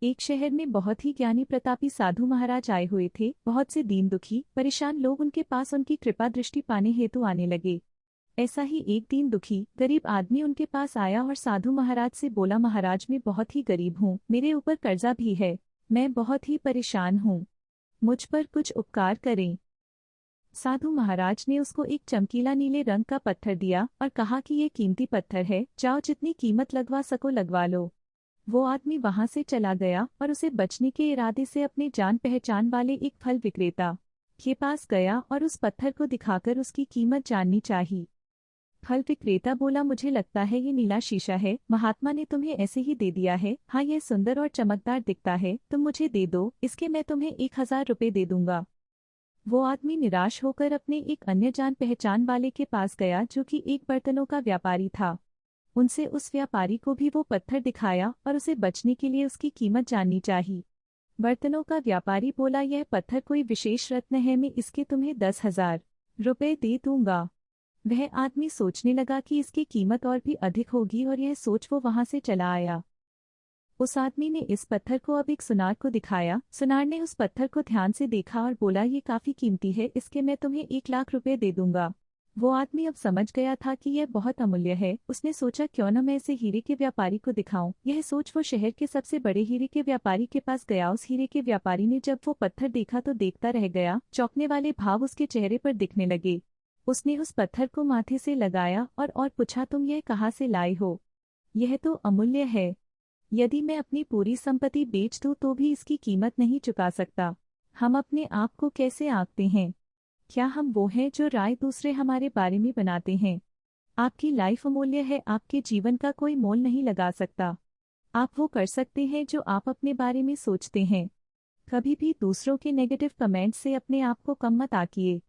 एक शहर में बहुत ही ज्ञानी प्रतापी साधु महाराज आए हुए थे। बहुत से दीन दुखी परेशान लोग उनके पास उनकी कृपा दृष्टि पाने हेतु आने लगे। ऐसा ही एक दीन दुखी गरीब आदमी उनके पास आया और साधु महाराज से बोला, महाराज मैं बहुत ही गरीब हूँ, मेरे ऊपर कर्जा भी है, मैं बहुत ही परेशान हूँ, मुझ पर कुछ उपकार करें। साधु महाराज ने उसको एक चमकीला नीले रंग का पत्थर दिया और कहा कि ये कीमती पत्थर है, जाओ जितनी कीमत लगवा सको लगवा लो। वो आदमी वहां से चला गया और उसे बचने के इरादे से अपने जान पहचान वाले एक फल विक्रेता के पास गया और उस पत्थर को दिखाकर उसकी कीमत जाननी चाहिए। फल विक्रेता बोला, मुझे लगता है ये नीला शीशा है, महात्मा ने तुम्हें ऐसे ही दे दिया है। हाँ, यह सुंदर और चमकदार दिखता है, तुम मुझे दे दो, इसके मैं तुम्हें 1000 रुपये दे दूंगा। वो आदमी निराश होकर अपने एक अन्य जान पहचान वाले के पास गया जो कि एक बर्तनों का व्यापारी था। उनसे उस व्यापारी को भी वो पत्थर दिखाया और उसे बचने के लिए उसकी कीमत जाननी चाहिए। बर्तनों का व्यापारी बोला, यह पत्थर कोई विशेष रत्न है, मैं इसके तुम्हें 10,000 रुपये दे दूंगा। वह आदमी सोचने लगा कि इसकी कीमत और भी अधिक होगी और यह सोच वो वहां से चला आया। उस आदमी ने इस पत्थर को अब एक सुनार को दिखाया। सुनार ने उस पत्थर को ध्यान से देखा और बोला, ये काफी कीमती है, इसके मैं तुम्हें 1,00,000 रुपये दे दूंगा। वो आदमी अब समझ गया था कि यह बहुत अमूल्य है। उसने सोचा, क्यों न मैं इसे हीरे के व्यापारी को दिखाऊं। यह सोच वो शहर के सबसे बड़े हीरे के व्यापारी के पास गया। उस हीरे के व्यापारी ने जब वो पत्थर देखा तो देखता रह गया, चौंकने वाले भाव उसके चेहरे पर दिखने लगे। उसने उस पत्थर को माथे से लगाया और पूछा, तुम यह कहाँ से लाए हो? यह तो अमूल्य है, यदि मैं अपनी पूरी संपत्ति बेच दूं तो भी इसकी कीमत नहीं चुका सकता। हम अपने आप को कैसे आंकते हैं? क्या हम वो हैं जो राय दूसरे हमारे बारे में बनाते हैं? आपकी लाइफ अमूल्य है, आपके जीवन का कोई मोल नहीं लगा सकता। आप वो कर सकते हैं जो आप अपने बारे में सोचते हैं। कभी भी दूसरों के नेगेटिव कमेंट से अपने आप को कम मत आंकिए।